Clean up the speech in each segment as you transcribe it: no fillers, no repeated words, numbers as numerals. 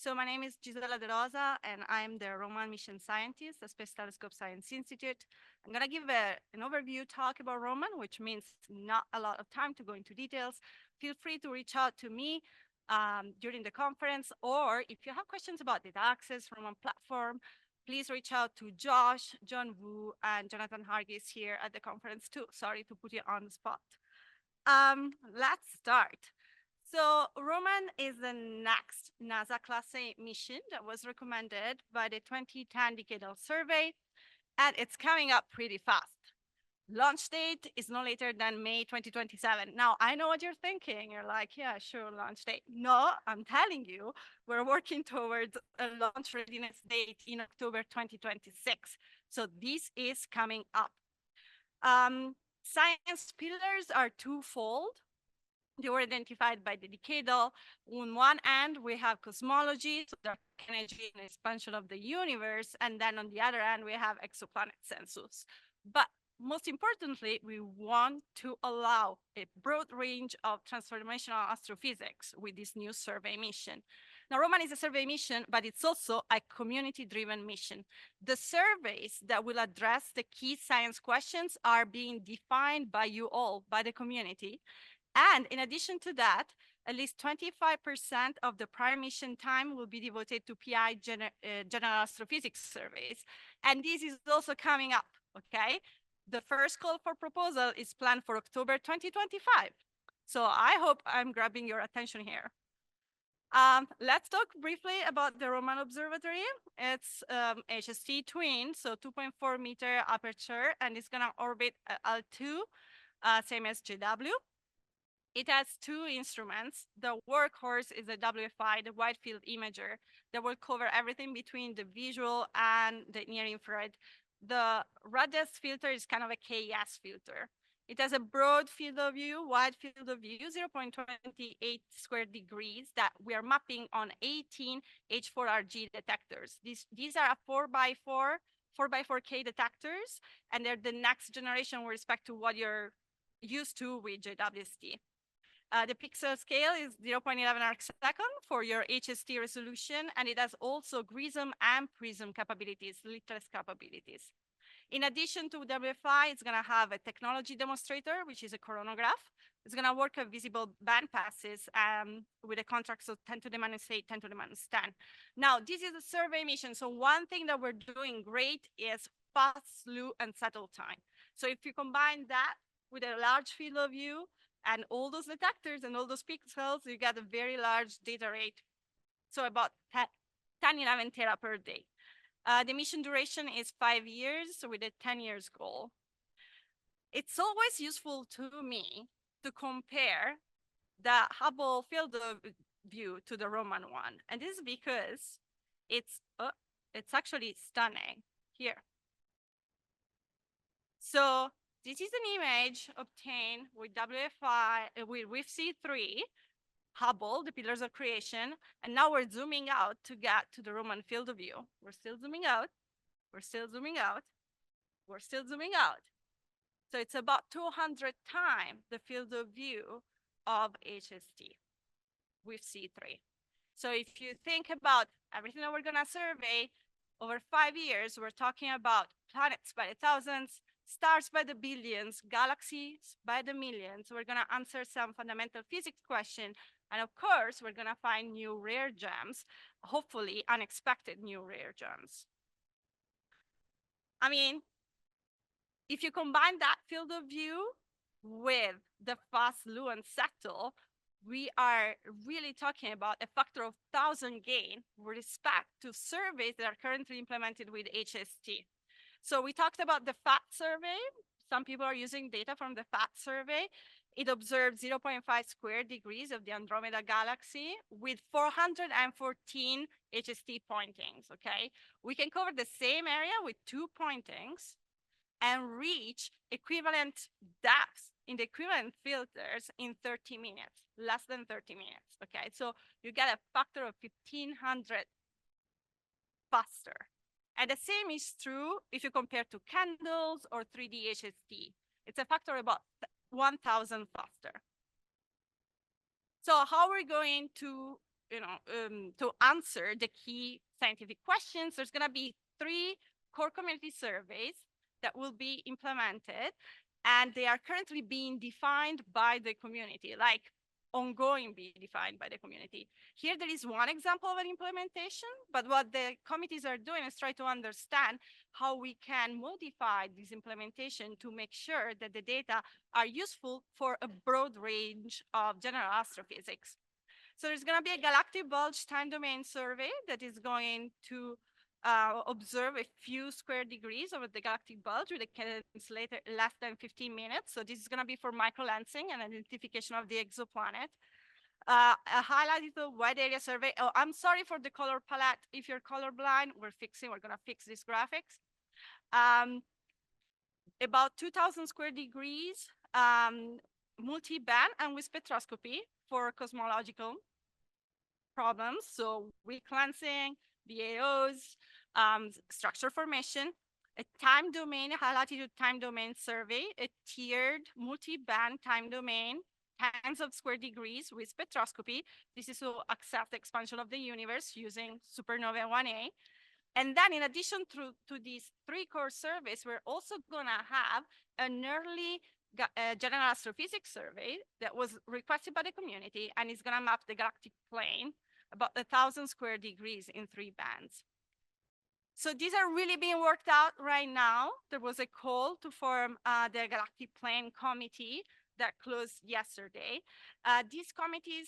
So my name is Gisela De Rosa, and I'm the Roman Mission Scientist at Space Telescope Science Institute. I'm going to give an overview talk about Roman, which means not a lot of time to go into details. Feel free to reach out to me during the conference, or if you have questions about data access, Roman platform, please reach out to Josh, John Wu, and Jonathan Hargis here at the conference too. Sorry to put you on the spot. Let's start. So Roman is the next NASA Class A mission that was recommended by the 2010 Decadal Survey, and it's coming up pretty fast. Launch date is no later than May 2027. Now, I know what you're thinking. You're like, yeah, sure, launch date. No, I'm telling you, we're working towards a launch readiness date in October 2026. So this is coming up. Science pillars are twofold. They were identified by the decadal. On one end, we have cosmology, so dark energy and expansion of the universe. And then on the other end, we have exoplanet census. But most importantly, we want to allow a broad range of transformational astrophysics with this new survey mission. Now, Roman is a survey mission, but it's also a community-driven mission. The surveys that will address the key science questions are being defined by you all, by the community. And in addition to that, at least 25% of the prior mission time will be devoted to PI general astrophysics surveys. And this is also coming up, okay? The first call for proposal is planned for October 2025. So I hope I'm grabbing your attention here. Let's talk briefly about the Roman Observatory. It's HST twin, so 2.4-meter aperture, and it's gonna orbit L2, same as JW. It has two instruments. The workhorse is a WFI, the wide field imager, that will cover everything between the visual and the near infrared. The RADES filter is kind of a KS filter. It has a broad field of view, wide field of view, 0.28 square degrees that we are mapping on 18 H4RG detectors. These are a 4x4K detectors, and they're the next generation with respect to what you're used to with JWST. The pixel scale is 0.11 arcsecond for your HST resolution, and it has also GRISM and PRISM capabilities, LITRES capabilities. In addition to WFI, it's gonna have a technology demonstrator, which is a coronagraph. It's gonna work at visible band passes with a contrast of 10 to the minus 8, 10 to the minus 10. Now, this is a survey mission, so one thing that we're doing great is fast, slew, and settle time. So if you combine that with a large field of view, and all those detectors and all those pixels, you get a very large data rate. So about 10, 11 tera per day. The mission duration is 5 years with a 10 years goal. It's always useful to me to compare the Hubble field of view to the Roman one. And this is because it's actually stunning here. So this is an image obtained with WFI, with C3, Hubble, the pillars of creation, and now we're zooming out to get to the Roman field of view. We're still zooming out, we're still zooming out, we're still zooming out. So it's about 200 times the field of view of HST with C3. So if you think about everything that we're gonna survey over 5 years, we're talking about planets by the thousands, stars by the billions, galaxies by the millions. We're gonna answer some fundamental physics questions. And of course, we're gonna find new rare gems, hopefully unexpected new rare gems. I mean, if you combine that field of view with the fast, slew, and settle, we are really talking about a factor of 1,000 gain with respect to surveys that are currently implemented with HST. So we talked about the FAT survey. Some people are using data from the FAT survey. It observed 0.5 square degrees of the Andromeda galaxy with 414 HST pointings, okay? We can cover the same area with 2 pointings and reach equivalent depths in the equivalent filters in 30 minutes, less than 30 minutes, okay? So you get a factor of 1,500 faster. And the same is true if you compare to candles or 3D HST. It's a factor about 1,000 faster. So how are we going to to answer the key scientific questions. There's going to be 3 core community surveys that will be implemented, and they are currently being defined by the community, like ongoing being defined by the community. Here there is one example of an implementation, but what the committees are doing is try to understand how we can modify this implementation to make sure that the data are useful for a broad range of general astrophysics. So there's going to be a galactic bulge time domain survey that is going to observe a few square degrees over the galactic bulge with a cadence less than 15 minutes. So this is going to be for microlensing and identification of the exoplanet. A highlighted wide area survey. Oh, I'm sorry for the color palette. If you're colorblind, we're going to fix these graphics. About 2,000 square degrees, multi-band and with spectroscopy for cosmological problems. So weak cleansing, BAOs, structure formation, a time domain, a high latitude time domain survey, a tiered multi-band time domain, tens of square degrees with spectroscopy. This is to access the expansion of the universe using supernova 1A. And then in addition to these 3 core surveys, we're also gonna have an early general astrophysics survey that was requested by the community, and it's gonna map the galactic plane about 1,000 square degrees in 3 bands. So these are really being worked out right now. There was a call to form the Galactic Plane Committee that closed yesterday. These committees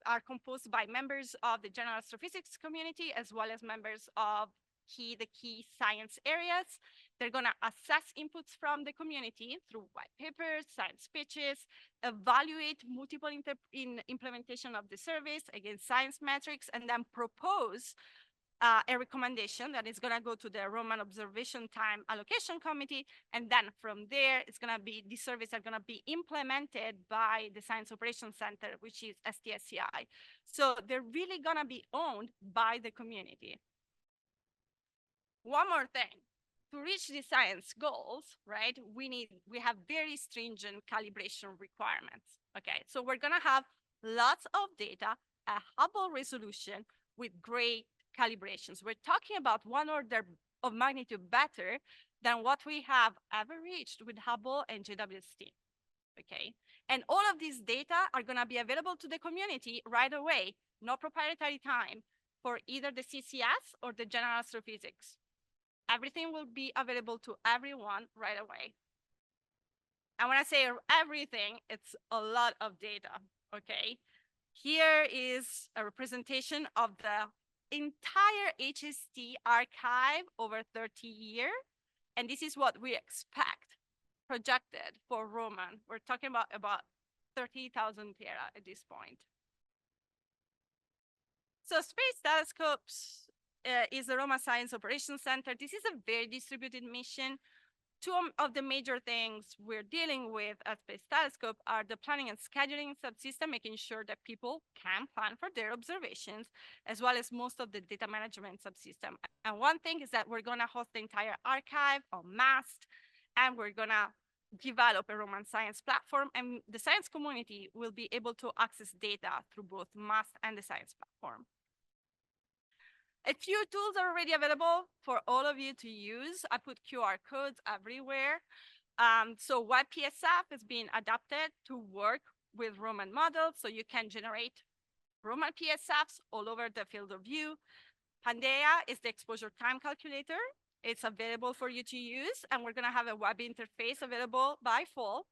are composed by members of the general astrophysics community, as well as members of the key science areas. They're going to assess inputs from the community through white papers, science pitches, evaluate multiple implementation of the surveys against science metrics, and then propose a recommendation that is going to go to the Roman Observation Time Allocation Committee. And then from there, these surveys are going to be implemented by the Science Operations Center, which is STSCI. So they're really going to be owned by the community. One more thing. To reach the science goals, right, we have very stringent calibration requirements. Okay, so we're going to have lots of data at Hubble resolution with great calibrations. We're talking about 1 order of magnitude better than what we have ever reached with Hubble and JWST. Okay, and all of these data are going to be available to the community right away. No proprietary time for either the CCS or the general astrophysics. Everything will be available to everyone right away. And when I say everything, it's a lot of data, okay? Here is a representation of the entire HST archive over 30 years. And this is what we expect projected for Roman. We're talking about 30,000 tera at this point. So Space Telescopes is the Roman Science Operations Center. This is a very distributed mission. 2 of the major things we're dealing with at Space Telescope are the planning and scheduling subsystem, making sure that people can plan for their observations, as well as most of the data management subsystem. And one thing is that we're going to host the entire archive on MAST, and we're going to develop a Roman science platform, and the science community will be able to access data through both MAST and the science platform. A few tools are already available for all of you to use. I put QR codes everywhere. So WebPSF is being adapted to work with Roman models, so you can generate Roman PSFs all over the field of view. Pangaea is the exposure time calculator. It's available for you to use, and we're going to have a web interface available by fall.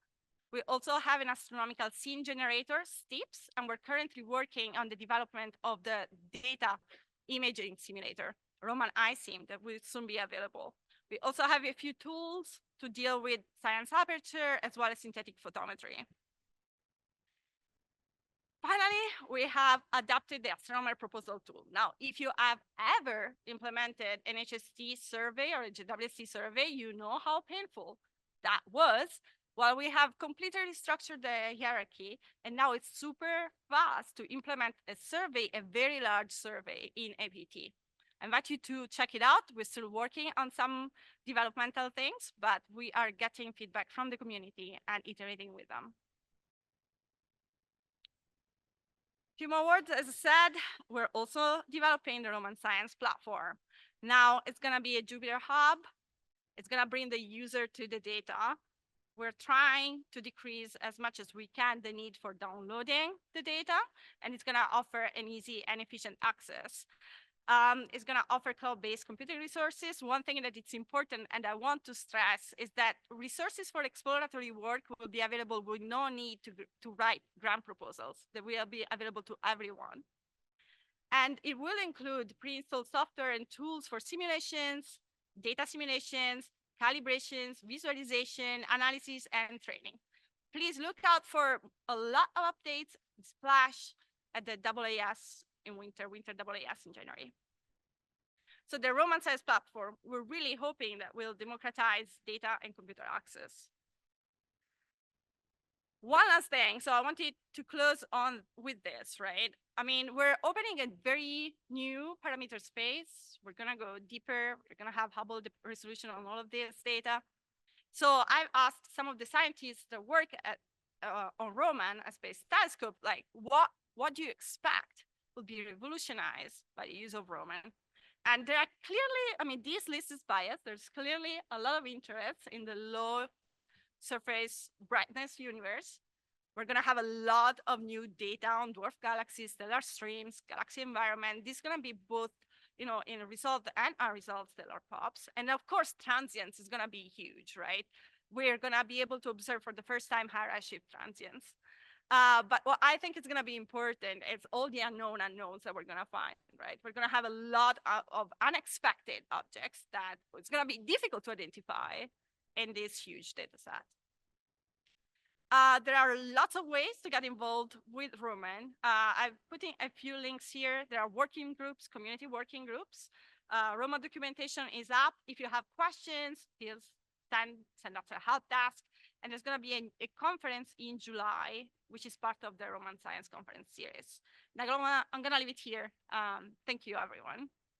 We also have an astronomical scene generator, STIPS, and we're currently working on the development of the data imaging simulator, Roman iSIM, that will soon be available. We also have a few tools to deal with science aperture as well as synthetic photometry. Finally, we have adapted the astronomer proposal tool. Now, if you have ever implemented an HST survey or a JWST survey, you know how painful that was. Well, we have completely restructured the hierarchy, and now it's super fast to implement a survey, a very large survey in APT. I invite you to check it out. We're still working on some developmental things, but we are getting feedback from the community and iterating with them. Few more words, as I said, we're also developing the Roman Science platform. Now it's gonna be a Jupyter Hub. It's gonna bring the user to the data. We're trying to decrease as much as we can the need for downloading the data, and it's gonna offer an easy and efficient access. It's going to offer cloud-based computing resources. One thing that it's important and I want to stress is that resources for exploratory work will be available with no need to write grant proposals. They will be available to everyone. And it will include pre-installed software and tools for simulations, data simulations, calibrations, visualization, analysis, and training. Please look out for a lot of updates, Splash at the AAS in winter AAS in January. So the Roman Science platform, we're really hoping that will democratize data and computer access. One last thing, so I wanted to close on with this, right? I mean, we're opening a very new parameter space. We're gonna go deeper. We're gonna have Hubble resolution on all of this data. So I've asked some of the scientists that work at on Roman, a space telescope, like what do you expect will be revolutionized by the use of Roman? And there are clearly, I mean, this list is biased. There's clearly a lot of interest in the low surface brightness universe. We're going to have a lot of new data on dwarf galaxies, stellar streams, galaxy environment. This is going to be both, you know, in resolved and unresolved stellar pops. And of course, transients is going to be huge, right? We're going to be able to observe for the first time high redshift transients. But what I think is going to be important is all the unknowns that we're going to find, right? We're going to have a lot of unexpected objects that it's going to be difficult to identify in this huge data set. There are lots of ways to get involved with Roman. I've put in a few links here. There are working groups, community working groups. Roman documentation is up. If you have questions, please send up to a help desk. And there's going to be a conference in July, which is part of the Roman Science Conference series. Now, I'm going to leave it here. Thank you, everyone.